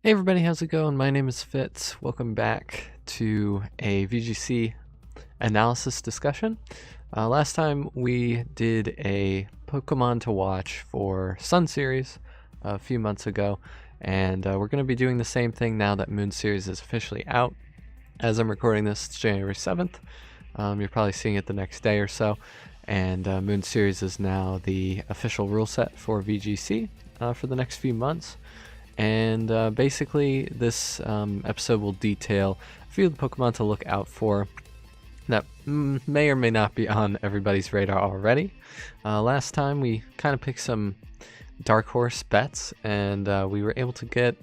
Hey everybody, how's it going? My name is Fitz. Welcome back to a VGC analysis discussion. Last time we did a Pokemon to watch for Sun Series a few months ago, and we're going to be doing the same thing now that Moon Series is officially out. As I'm recording this, it's January 7th. You're probably seeing it the next day or so, and Moon Series is now the official rule set for VGC for the next few months. And basically this episode will detail a few of the Pokemon to look out for that may or may not be on everybody's radar already. Last time we kind of picked some dark horse bets, and we were able to get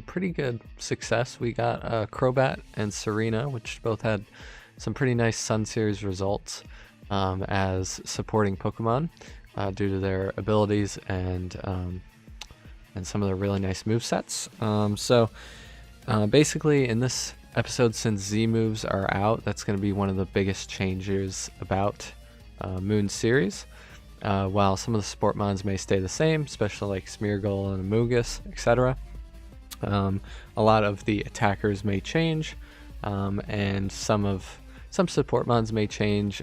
pretty good success. We got Crobat and Serena, which both had some pretty nice Sun Series results as supporting Pokemon due to their abilities and some of the really nice movesets. Basically in this episode, since Z moves are out, that's going to be one of the biggest changes about Moon Series. While some of the support mons may stay the same, especially like Smeargle and Amogus, etc. A lot of the attackers may change, and some support mons may change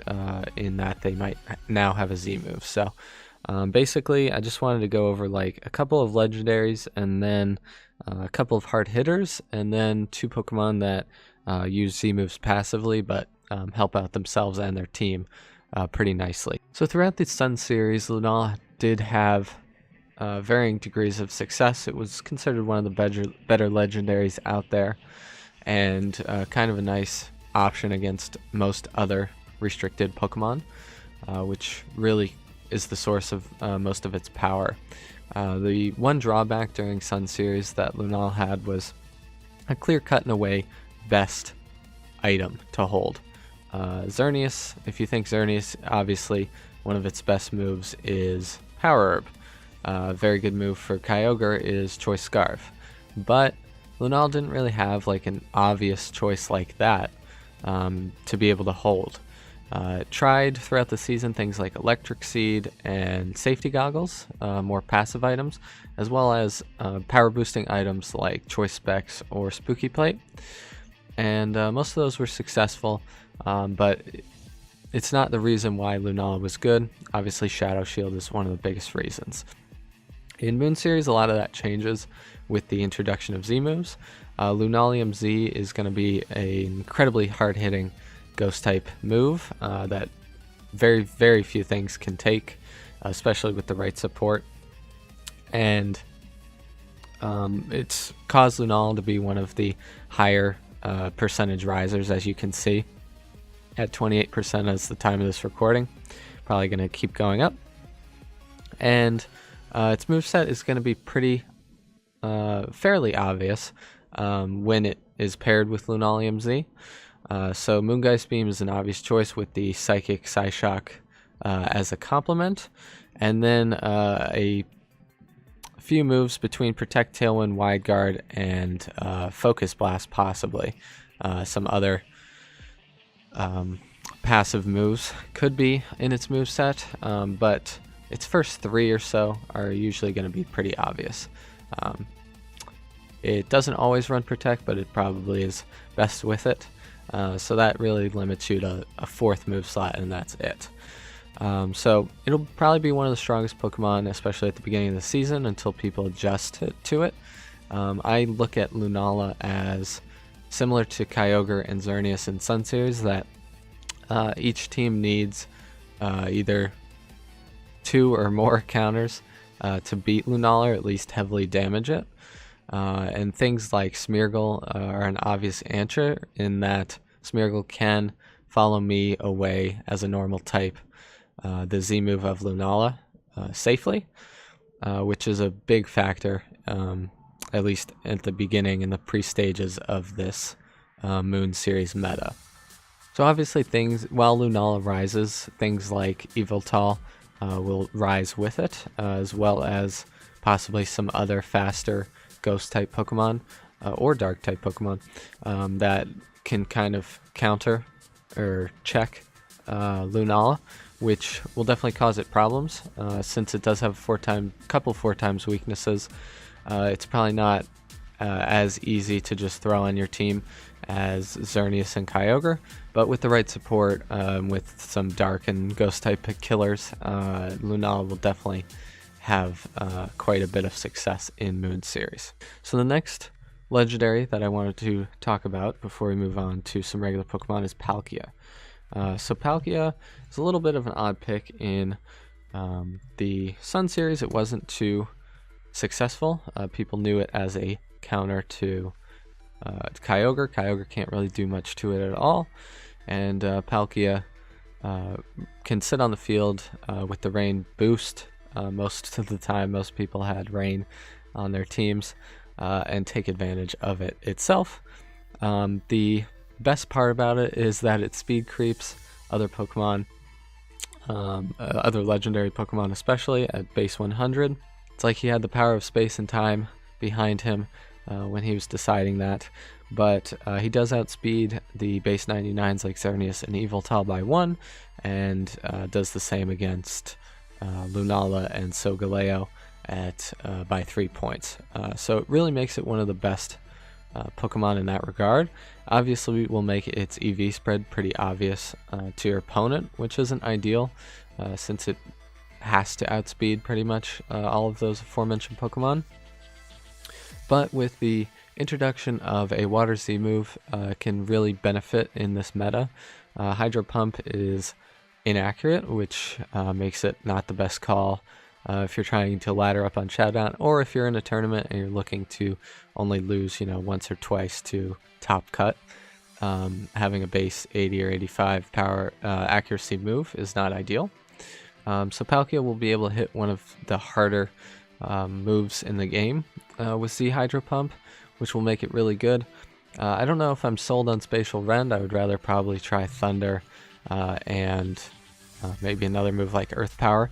in that they might now have a Z move. So basically, I just wanted to go over like a couple of legendaries, and then a couple of hard hitters, and then two Pokemon that use Z moves passively but help out themselves and their team pretty nicely. So throughout the Sun Series, Lunala did have varying degrees of success. It was considered one of the better legendaries out there, and kind of a nice option against most other restricted Pokemon, which really is the source of most of its power. The one drawback during Sun Series that Lunala had was a clear-cut in a way best item to hold. Xerneas, if you think Xerneas, obviously one of its best moves is Power Herb. Very good move for Kyogre is Choice Scarf, but Lunala didn't really have like an obvious choice like that to be able to hold. Tried throughout the season things like Electric Seed and Safety Goggles, more passive items, as well as power boosting items like Choice Specs or Spooky Plate, and most of those were successful, but it's not the reason why Lunala was good. Obviously Shadow Shield is one of the biggest reasons. In Moon Series, a lot of that changes with the introduction of Z moves. Lunalium Z is going to be an incredibly hard-hitting Ghost type move that very few things can take, especially with the right support, and it's caused Lunala to be one of the higher percentage risers, as you can see at 28% as the time of this recording. Probably going to keep going up, and its moveset is going to be pretty fairly obvious when it is paired with Lunalium Z. So Moongeist Beam is an obvious choice with the Psychic Psyshock as a complement, and then a few moves between Protect, Tailwind, Wide Guard, and Focus Blast, possibly. Some other passive moves could be in its moveset, but its first three or so are usually going to be pretty obvious. It doesn't always run Protect, but it probably is best with it. So that really limits you to a fourth move slot, and that's it. So it'll probably be one of the strongest Pokemon, especially at the beginning of the season, until people adjust to it. I look at Lunala as similar to Kyogre and Xerneas in Sun Series, that each team needs either 2 or more counters to beat Lunala, or at least heavily damage it. And things like Smeargle are an obvious answer, in that Smeargle can follow me away as a normal type, the Z move of Lunala, safely, which is a big factor, at least at the beginning in the pre-stages of this Moon Series meta. So obviously while Lunala rises, things like Yveltal will rise with it, as well as possibly some other faster Ghost type Pokemon or Dark type Pokemon that can kind of counter or check Lunala, which will definitely cause it problems since it does have couple 4 times weaknesses. It's probably not as easy to just throw on your team as Xerneas and Kyogre, but with the right support, with some dark and ghost type killers, Lunala will definitely have quite a bit of success in Moon Series. So the next legendary that I wanted to talk about before we move on to some regular Pokemon is Palkia. So Palkia is a little bit of an odd pick in the Sun Series. It wasn't too successful. People knew it as a counter to Kyogre. Kyogre can't really do much to it at all, and Palkia can sit on the field with the rain boost. Most of the time, most people had rain on their teams and take advantage of it itself. The best part about it is that it speed creeps other Pokemon, other legendary Pokemon especially, at base 100. It's like he had the power of space and time behind him when he was deciding that, but he does outspeed the base 99s like Xerneas and Yveltal by 1, and does the same against Lunala and Solgaleo at by 3 points. So it really makes it one of the best Pokemon in that regard. Obviously, we'll make its EV spread pretty obvious to your opponent, which isn't ideal since it has to outspeed pretty much all of those aforementioned Pokemon. But with the introduction of a Water Z move, can really benefit in this meta. Hydro Pump is inaccurate, which makes it not the best call if you're trying to ladder up on Showdown, or if you're in a tournament and you're looking to only lose, once or twice to Top Cut. Having a base 80 or 85 power accuracy move is not ideal. So Palkia will be able to hit one of the harder moves in the game with Z Hydro Pump, which will make it really good. I don't know if I'm sold on Spatial Rend. I would rather probably try Thunder and maybe another move like Earth Power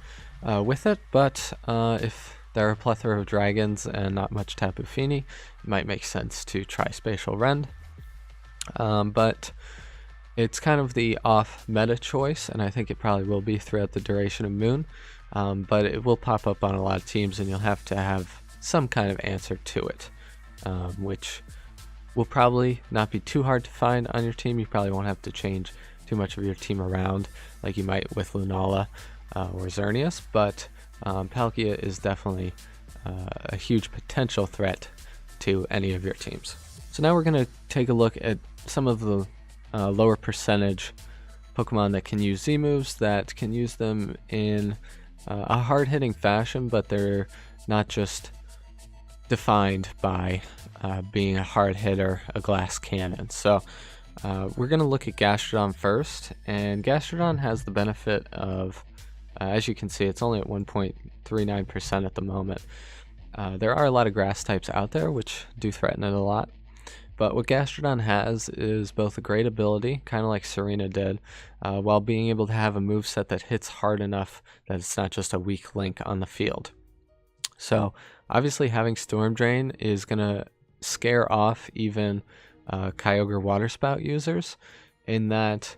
with it, but if there are a plethora of dragons and not much Tapu Fini, it might make sense to try Spatial Rend. But it's kind of the off-meta choice, and I think it probably will be throughout the duration of Moon, but it will pop up on a lot of teams, and you'll have to have some kind of answer to it, which will probably not be too hard to find on your team. You probably won't have to change too much of your team around like you might with Lunala or Xerneas, but Palkia is definitely a huge potential threat to any of your teams. So now we're going to take a look at some of the lower percentage Pokemon that can use Z moves, that can use them in a hard-hitting fashion, but they're not just defined by being a hard hitter, a glass cannon. So we're going to look at Gastrodon first, and Gastrodon has the benefit of, as you can see, it's only at 1.39% at the moment. There are a lot of grass types out there which do threaten it a lot, but what Gastrodon has is both a great ability, kind of like Serena did, while being able to have a moveset that hits hard enough that it's not just a weak link on the field. So obviously having Storm Drain is going to scare off even Kyogre Water Spout users, in that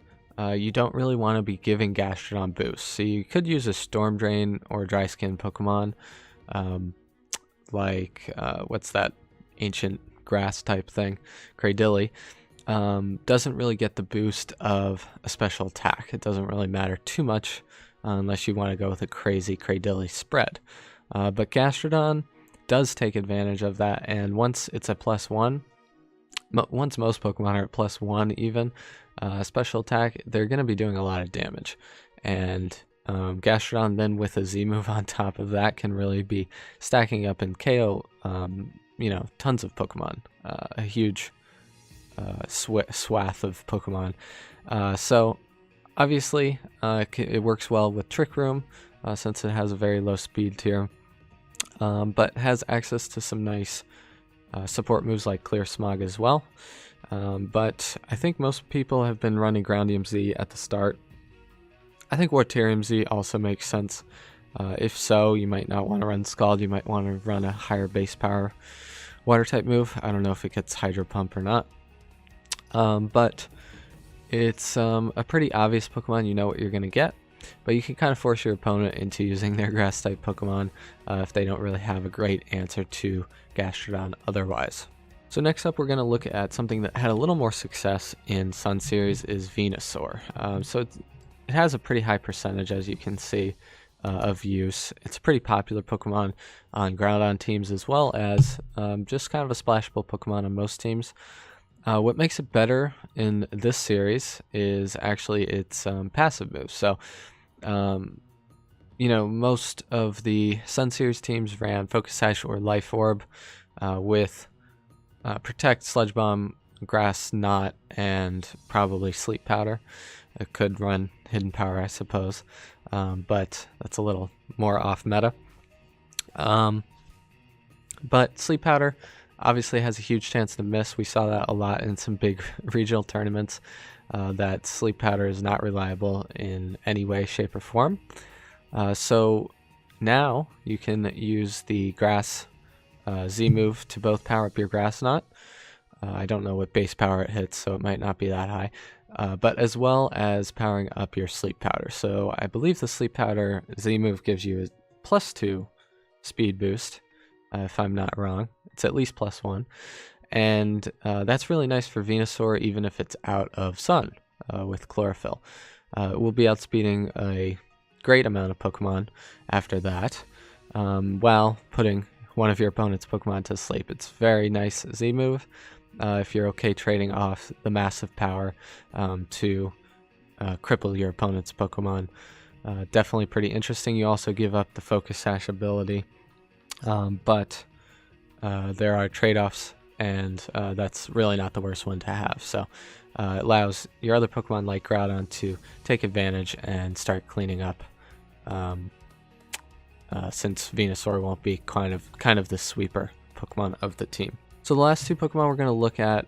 you don't really want to be giving Gastrodon boosts. So you could use a Storm Drain or Dry Skin Pokemon, like what's that ancient grass type thing, Cradilly. Doesn't really get the boost of a special attack. It doesn't really matter too much unless you want to go with a crazy Cradilly spread. But Gastrodon does take advantage of that, and once it's a +1, once most Pokemon are at +1 even, special attack, they're going to be doing a lot of damage. And Gastrodon then with a Z move on top of that can really be stacking up and KO tons of Pokemon, a huge swath of Pokemon. So obviously it works well with Trick Room since it has a very low speed tier, but has access to some nice support moves like Clear Smog as well. But I think most people have been running Groundium Z at the start. I think Warterium Z also makes sense. If so, you might not want to run Scald, you might want to run a higher base power water type move. I don't know if it gets Hydro Pump or not. But it's a pretty obvious Pokemon, you know what you're going to get. But you can kind of force your opponent into using their grass type Pokemon if they don't really have a great answer to Gastrodon otherwise. So next up, we're going to look at something that had a little more success in Sun Series is Venusaur. So it has a pretty high percentage, as you can see, of use. It's a pretty popular Pokemon on Groudon teams, as well as just kind of a splashable Pokemon on most teams. What makes it better in this series is actually its passive moves. So, most of the Sun Series teams ran Focus Sash or Life Orb with Protect, Sludge Bomb, Grass Knot, and probably Sleep Powder. It could run Hidden Power, I suppose, but that's a little more off meta. But Sleep Powder obviously has a huge chance to miss. We saw that a lot in some big regional tournaments, that Sleep Powder is not reliable in any way, shape, or form. So now you can use the Grass Z move to both power up your Grass Knot. I don't know what base power it hits, so it might not be that high. But as well as powering up your Sleep Powder. So I believe the Sleep Powder Z move gives you a +2 speed boost, if I'm not wrong. It's at least +1. And that's really nice for Venusaur, even if it's out of Sun with Chlorophyll. It will be outspeeding a great amount of Pokemon after that, while putting one of your opponent's Pokemon to sleep. It's very nice Z move if you're okay trading off the massive power to cripple your opponent's Pokemon. Definitely pretty interesting. You also give up the Focus Sash ability, but there are trade-offs, and that's really not the worst one to have. So it allows your other Pokemon like Groudon to take advantage and start cleaning up, since Venusaur won't be kind of the sweeper Pokemon of the team. So the last two Pokemon we're going to look at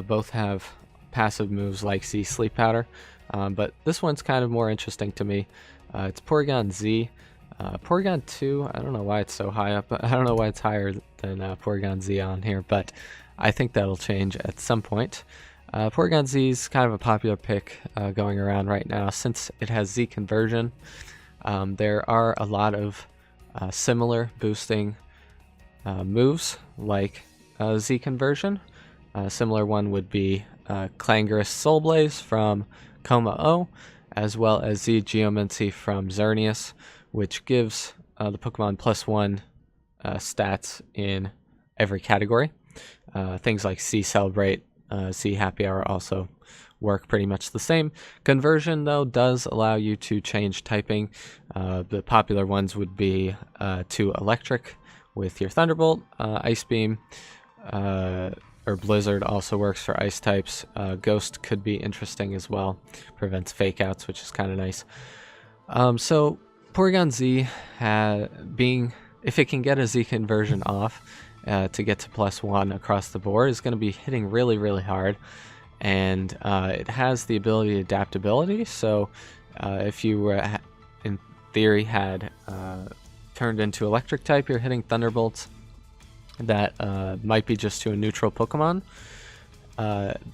both have passive moves like Z Sleep Powder, but this one's kind of more interesting to me. It's Porygon Z. Porygon 2, I don't know why it's so high up. I don't know why it's higher than Porygon Z on here, but I think that'll change at some point. Porygon Z is kind of a popular pick going around right now since it has Z conversion. There are a lot of similar boosting moves like Z conversion. A similar one would be Clangorous Soul Blaze from Coma-O, as well as Z Geomancy from Xerneas, which gives the Pokemon +1 stats in every category. Things like Z Celebrate, Z Happy Hour also work pretty much the same. Conversion, though, does allow you to change typing. The popular ones would be to Electric with your Thunderbolt, Ice Beam, or Blizzard also works for ice types. Ghost could be interesting as well. Prevents fake outs, which is kind of nice. So Porygon Z, if it can get a Z conversion off to get to +1 across the board, is going to be hitting really, really hard. And it has the ability to adaptability. So if you were, in theory, had turned into Electric type, you're hitting Thunderbolts that might be just to a neutral Pokemon,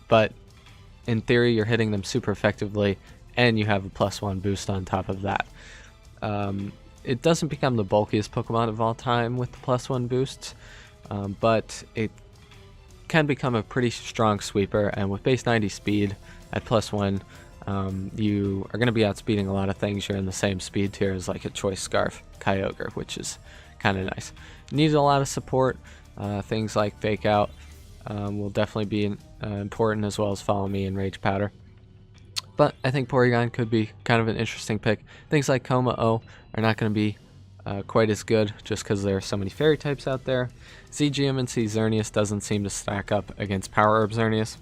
but in theory you're hitting them super effectively, and you have a +1 boost on top of that. It doesn't become the bulkiest Pokemon of all time with the +1 boosts, but it can become a pretty strong sweeper, and with base 90 speed at +1, you are going to be outspeeding a lot of things. You're in the same speed tier as like a Choice Scarf Kyogre, which is kind of nice. Needs a lot of support. Things like Fake Out will definitely be important, as well as Follow Me and Rage Powder. But I think Porygon could be kind of an interesting pick. Things like Coma-O are not going to be quite as good just because there are so many fairy types out there. Z Geomancy Xerneas doesn't seem to stack up against Power Herb Xerneas,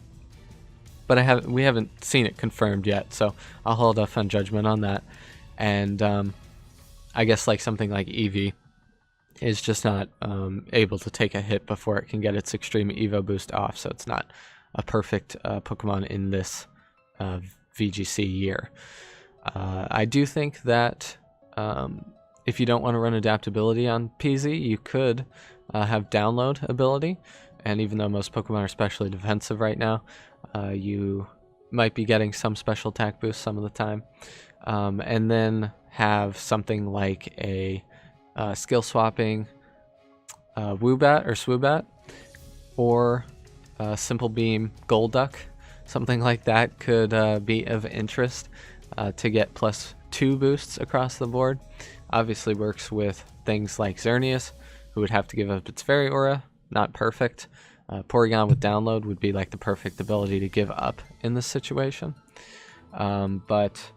but we haven't seen it confirmed yet, so I'll hold off on judgment on that. And I guess like something like Eevee is just not able to take a hit before it can get its extreme Evo boost off, so it's not a perfect Pokemon in this VGC year. I do think that if you don't want to run adaptability on PZ, you could have download ability, and even though most Pokemon are specially defensive right now, you might be getting some special attack boost some of the time, and then have something like a skill swapping Woobat or Swoobat, or Simple Beam Golduck, something like that could be of interest to get +2 boosts across the board. Obviously works with things like Xerneas, who would have to give up its Fairy Aura. Not perfect. Porygon with Download would be like the perfect ability to give up in this situation. But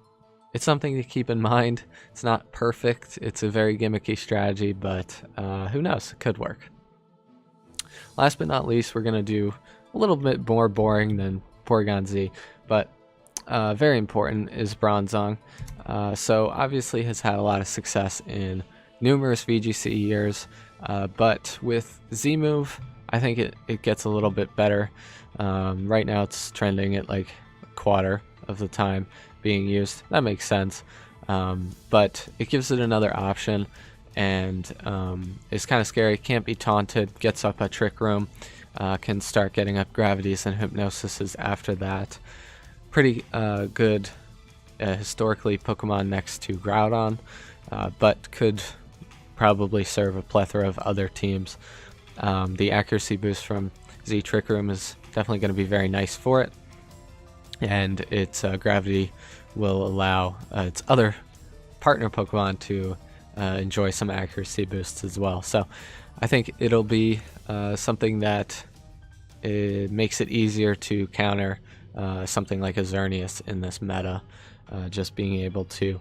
it's something to keep in mind. It's not perfect. It's a very gimmicky strategy, but who knows? It could work. Last but not least, we're going to do a little bit more boring than Porygon Z, but very important is Bronzong. So obviously has had a lot of success in numerous VGC years, but with Z-Move, I think it gets a little bit better. Right now it's trending at like a quarter of the time being used. That makes sense, but it gives it another option, and it's kind of scary. Can't be taunted, gets up a Trick Room, can start getting up Gravities and Hypnosises after that. Pretty good historically Pokemon next to Groudon, but could probably serve a plethora of other teams. The accuracy boost from Z Trick Room is definitely going to be very nice for it, and its Gravity will allow its other partner Pokemon to enjoy some accuracy boosts as well. So I think it'll be something that it makes it easier to counter something like a Xerneas in this meta, just being able to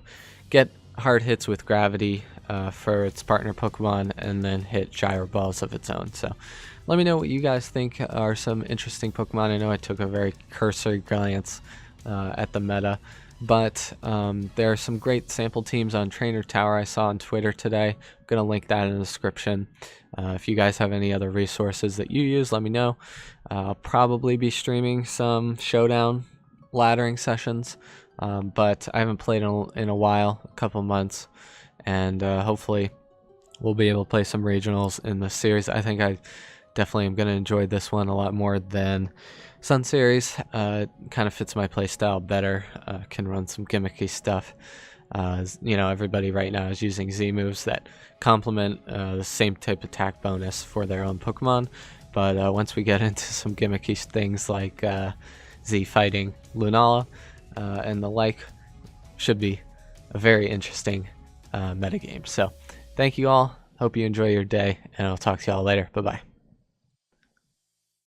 get hard hits with Gravity for its partner Pokemon and then hit Gyro Balls of its own. So let me know what you guys think are some interesting Pokemon. I know I took a very cursory glance at the meta, but there are some great sample teams on Trainer Tower I saw on Twitter today. I'm going to link that in the description. If you guys have any other resources that you use, let me know. I'll probably be streaming some Showdown laddering sessions, but I haven't played in a while, a couple months, and hopefully we'll be able to play some regionals in this series. I think I definitely am going to enjoy this one a lot more than Sun Series. Kind of fits my playstyle better. Can run some gimmicky stuff. You know, everybody right now is using Z moves that complement the same type attack bonus for their own Pokemon. But once we get into some gimmicky things like Z fighting Lunala and the like, should be a very interesting metagame. So thank you all. Hope you enjoy your day, and I'll talk to y'all later. Bye-bye.